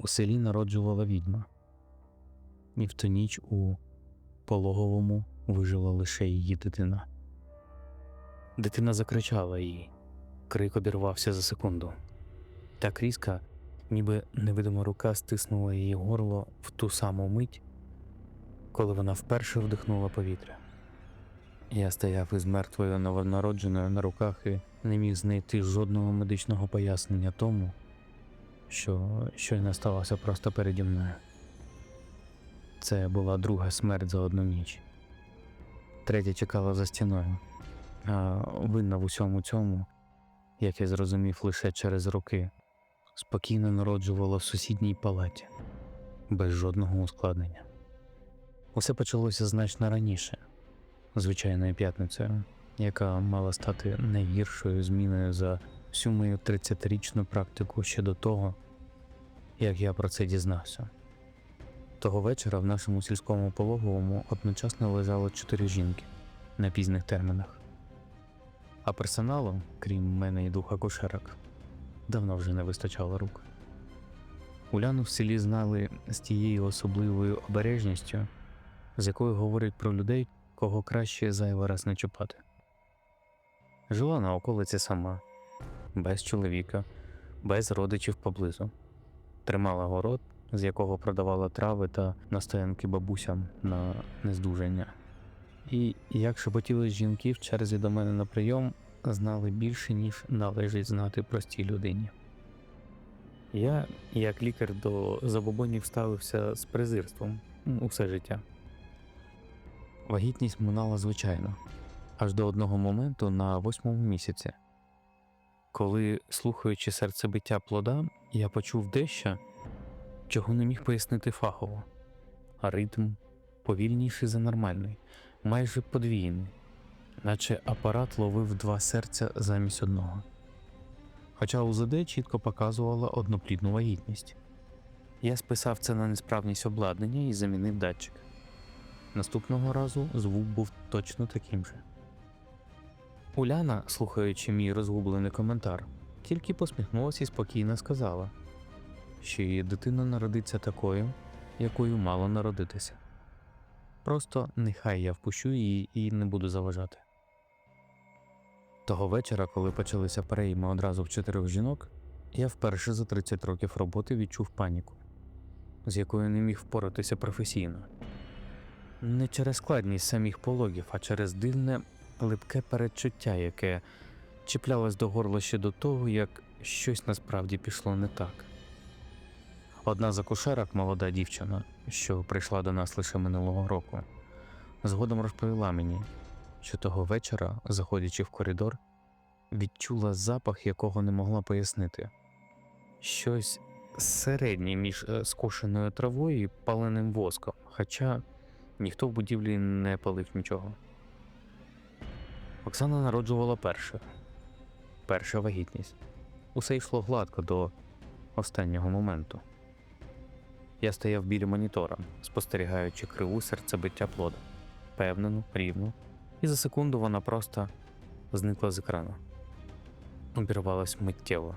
у селі народжувала відьма, і в ту ніч у пологовому вижила лише її дитина. Дитина закричала, і крик обірвався за секунду. Так різко, ніби невидима рука стиснула її горло в ту саму мить, коли вона вперше вдихнула повітря. Я стояв із мертвою новонародженою на руках і не міг знайти жодного медичного пояснення тому, що щойно сталося просто переді мною. Це була друга смерть за одну ніч. Третя чекала за стіною, а винна в усьому цьому, як я зрозумів лише через роки, спокійно народжувала в сусідній палаті, без жодного ускладнення. Усе почалося значно раніше, звичайною п'ятницею, яка мала стати найгіршою зміною за всю мою 30-річну практику ще до того, як я про це дізнався. Того вечора в нашому сільському пологовому одночасно лежало 4 жінки на пізних термінах. А персоналу, крім мене і 2 акушерок, давно вже не вистачало рук. Уляну в селі знали з тією особливою обережністю, з якою говорять про людей, кого краще зайвий раз не чіпати. Жила на околиці сама, без чоловіка, без родичів поблизу. Тримала город, з якого продавала трави та настоянки бабусям на нездужання. І, як шепотіли жінки в черзі до мене на прийом, знали більше, ніж належить знати простій людині. Я, як лікар, до забобонів ставився з презирством усе життя. Вагітність минала звичайно, аж до одного моменту на 8-му місяці, коли, слухаючи серцебиття плода, я почув дещо, чого не міг пояснити фахово. Ритм повільніший за нормальний, майже подвійний, наче апарат ловив 2 серця замість одного. Хоча УЗД чітко показувала одноплідну вагітність. Я списав це на несправність обладнання і замінив датчик. Наступного разу звук був точно таким же. Уляна, слухаючи мій розгублений коментар, тільки посміхнулася і спокійно сказала, що її дитина народиться такою, якою мало народитися. Просто нехай я впущу її і не буду заважати. Того вечора, коли почалися перейми одразу в 4 жінок, я вперше за 30 років роботи відчув паніку, з якою не міг впоратися професійно. Не через складність самих пологів, а через дивне, липке передчуття, яке чіплялось до горла ще до того, як щось насправді пішло не так. Одна з акушерок, молода дівчина, що прийшла до нас лише минулого року, згодом розповіла мені, що того вечора, заходячи в коридор, відчула запах, якого не могла пояснити. Щось середнє між скошеною травою і паленим воском, хоча ніхто в будівлі не палив нічого. Оксана народжувала перша вагітність. Усе йшло гладко до останнього моменту. Я стояв біля монітора, спостерігаючи криву серцебиття плода. Впевнену, рівну. І за секунду вона просто зникла з екрану. Обірвалась миттєво.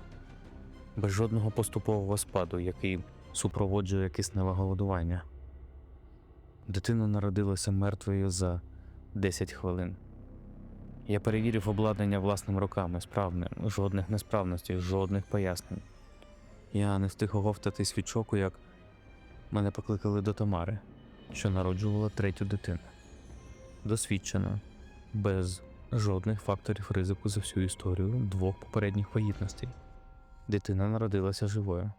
Без жодного поступового спаду, який супроводжує кисневе голодування. Дитина народилася мертвою за 10 хвилин. Я перевірив обладнання власними руками, справне, жодних несправностей, жодних пояснень. Я не встиг оговтатись від шоку, як мене покликали до Тамари, що народжувала 3-ю дитину. Досвідчена, без жодних факторів ризику за всю історію 2 попередніх вагітностей. Дитина народилася живою.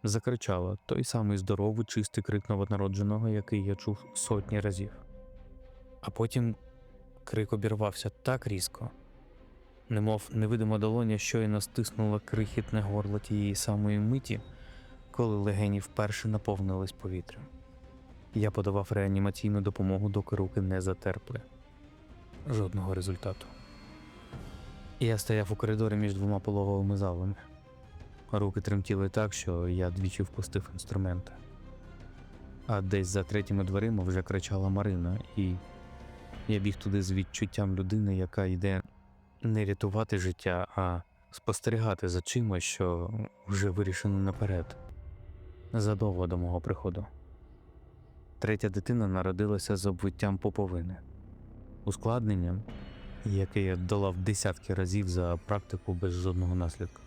Закричала той самий здоровий, чистий крик новонародженого, який я чув сотні разів. А потім крик обірвався так різко, немов невидима долоня щойно стиснула крихітне горло тієї самої миті, коли легені вперше наповнились повітрям. Я подавав реанімаційну допомогу, доки руки не затерпли. Жодного результату. Я стояв у коридорі між 2 пологовими залами. Руки тремтіли так, що я двічі впустив інструменти. А десь за 3-ми дверима вже кричала Марина, і я біг туди з відчуттям людини, яка йде не рятувати життя, а спостерігати за чимось, що вже вирішено наперед. задовго до мого приходу. Третя дитина народилася з обвиттям пуповини, ускладненням, яке я долав десятки разів за практику без жодного наслідку.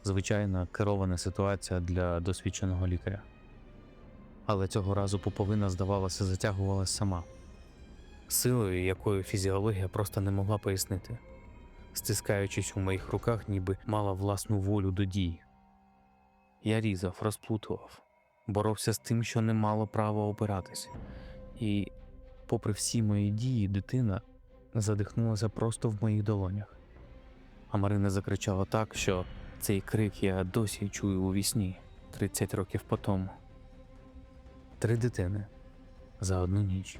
Звичайна керована ситуація для досвідченого лікаря. Але цього разу пуповина, здавалося, затягувалась сама. Силою, якою фізіологія просто не могла пояснити. Стискаючись у моїх руках, ніби мала власну волю до дій. Я різав, розплутував, боровся з тим, що не мало права опиратись. І, попри всі мої дії, дитина задихнулася просто в моїх долонях. А Марина закричала так, що цей крик я досі чую у вісні 30 років по тому. 3 дитини за одну ніч.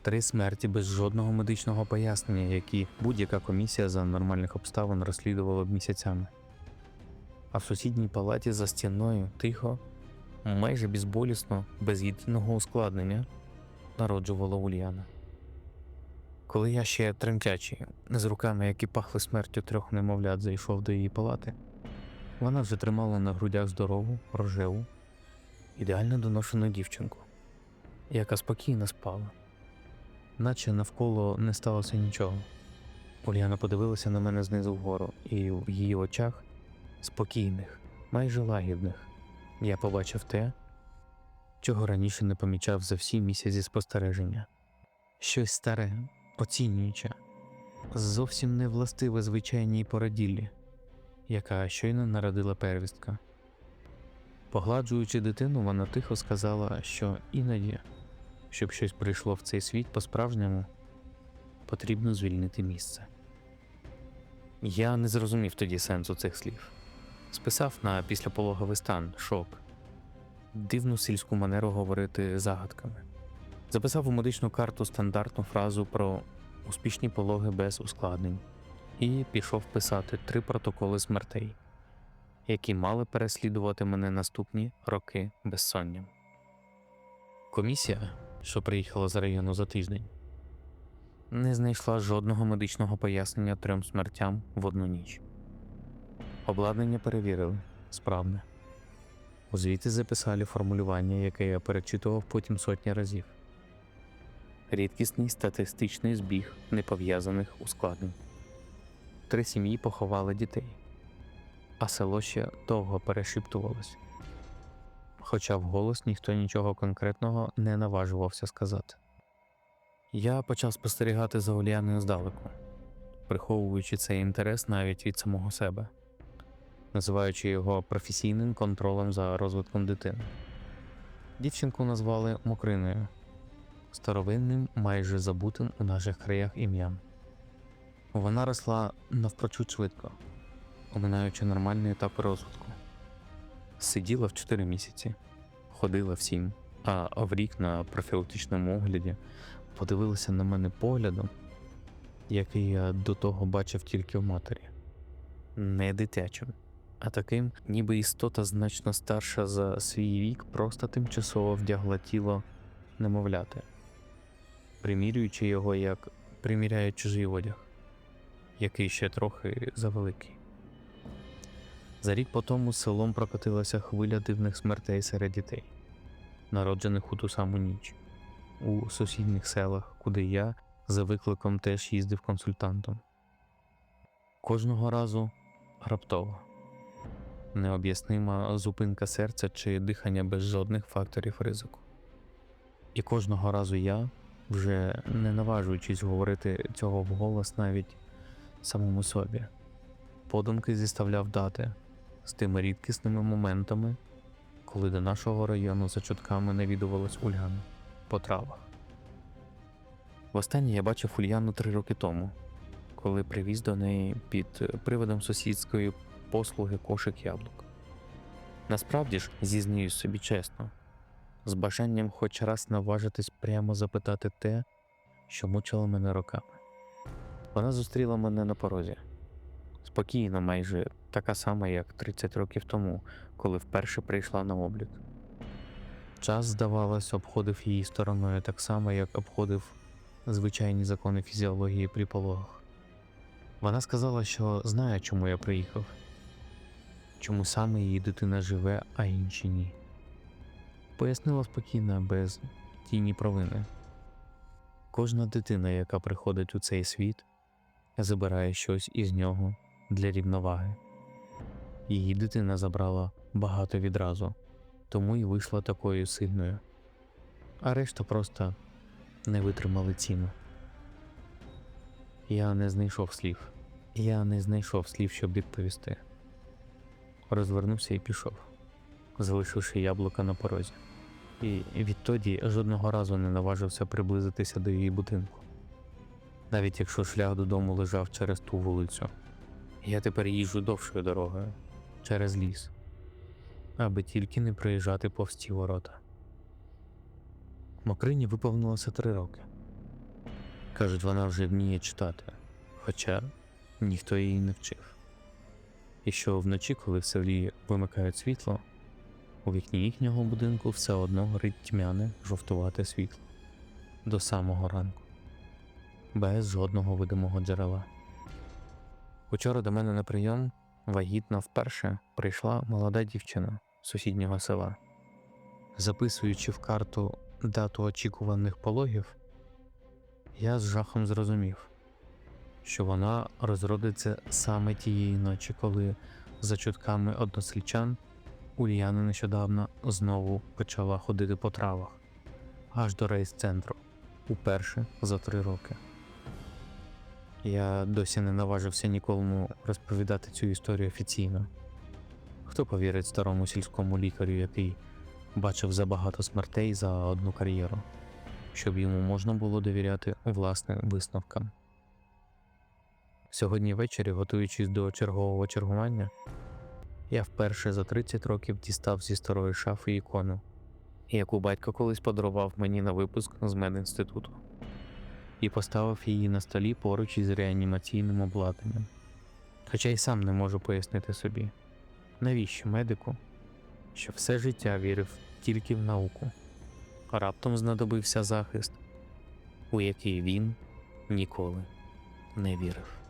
3 смерті без жодного медичного пояснення, які будь-яка комісія за нормальних обставин розслідувала б місяцями. А в сусідній палаті за стіною тихо, майже безболісно, без єдиного ускладнення, народжувала Ульяна. Коли я ще тремтячий, з руками, які пахли смертю 3 немовлят, зайшов до її палати, вона вже тримала на грудях здорову, рожеву, ідеально доношену дівчинку, яка спокійно спала. Наче навколо не сталося нічого. Ульяна подивилася на мене знизу вгору, і в її очах, спокійних, майже лагідних, я побачив те, чого раніше не помічав за всі місяці спостереження. Щось старе, оцінююче, зовсім не властиве звичайній породіллі, яка щойно народила первістка. Погладжуючи дитину, вона тихо сказала, що іноді, щоб щось прийшло в цей світ по-справжньому, потрібно звільнити місце. Я не зрозумів тоді сенсу цих слів. Списав на післяпологовий стан, шок, дивну сільську манеру говорити загадками. Записав у медичну карту стандартну фразу про успішні пологи без ускладнень і пішов писати 3 протоколи смертей, які мали переслідувати мене наступні роки безсонням. Комісія, що приїхала з району за тиждень, не знайшла жодного медичного пояснення 3 смертям в одну ніч. Обладнання перевірили, справне. У звіті записали формулювання, яке я перечитував потім сотні разів. Рідкісний статистичний збіг непов'язаних ускладнень. 3 сім'ї поховали дітей, а село ще довго перешіптувалось. Хоча вголос ніхто нічого конкретного не наважувався сказати. Я почав спостерігати за Ульяною здалеку, приховуючи цей інтерес навіть від самого себе, називаючи його професійним контролем за розвитком дитини. Дівчинку назвали Мокриною, старовинним, майже забутим у наших краях ім'ям. Вона росла навпрочуд швидко, оминаючи нормальні етапи розвитку. Сиділа в 4 місяці, ходила в 7, а в рік на профілактичному огляді подивилася на мене поглядом, який я до того бачив тільки в матері. Не дитячим, а таким, ніби істота значно старша за свій вік просто тимчасово вдягла тіло немовляти, примірюючи його, як приміряють чужий одяг, який ще трохи завеликий. За рік по тому селом прокотилася хвиля дивних смертей серед дітей, народжених у ту саму ніч, у сусідніх селах, куди я за викликом теж їздив консультантом. Кожного разу раптово. Необ'яснима зупинка серця чи дихання без жодних факторів ризику. І кожного разу я, вже не наважуючись говорити цього вголос навіть самому собі, подумки зіставляв дати з тими рідкісними моментами, коли до нашого району за чутками навідувалась Ульяна по травах. Востаннє я бачив Ульяну 3 роки тому, коли привіз до неї під приводом сусідської послуги кошик яблук. Насправді ж, зізнаюсь собі чесно, з бажанням хоч раз наважитись прямо запитати те, що мучило мене роками. Вона зустріла мене на порозі. Спокійно, майже така сама, як 30 років тому, коли вперше прийшла на облік. Час, здавалось, обходив її стороною так само, як обходив звичайні закони фізіології при пологах. Вона сказала, що знає, чому я приїхав, чому саме її дитина живе, а інші ні. Пояснила спокійно, без тіні провини. Кожна дитина, яка приходить у цей світ, забирає щось із нього для рівноваги. Її дитина забрала багато відразу, тому й вийшла такою сильною, а решта просто не витримали ціну. Я не знайшов слів, щоб відповісти. Розвернувся і пішов, залишивши яблука на порозі. І відтоді жодного разу не наважився приблизитися до її будинку. Навіть якщо шлях додому лежав через ту вулицю. Я тепер їжджу довшою дорогою, через ліс, аби тільки не проїжджати повз ті ворота. Мокрині виповнилося 3 роки. Кажуть, вона вже вміє читати, хоча ніхто її не вчив. І що вночі, коли в селі вимикають світло, у вікні їхнього будинку все одно горить тьмяне, жовтувате світло. До самого ранку. Без жодного видимого джерела. Учора до мене на прийом, вагітна вперше, прийшла молода дівчина з сусіднього села. Записуючи в карту дату очікуваних пологів, я з жахом зрозумів, що вона розродиться саме тієї ночі, коли, за чутками односельчан, Ульяна нещодавно знову почала ходити по травах, аж до райцентру, уперше за 3 роки. Я досі не наважився нікому розповідати цю історію офіційно. Хто повірить старому сільському лікарю, який бачив забагато смертей за одну кар'єру, щоб йому можна було довіряти власним висновкам. Сьогодні ввечері, готуючись до чергового чергування, я вперше за 30 років дістав зі старої шафи ікону, яку батько колись подарував мені на випуск з медінституту, і поставив її на столі поруч із реанімаційним обладнанням. Хоча й сам не можу пояснити собі, навіщо медику, що все життя вірив тільки в науку, раптом знадобився захист, у який він ніколи не вірив.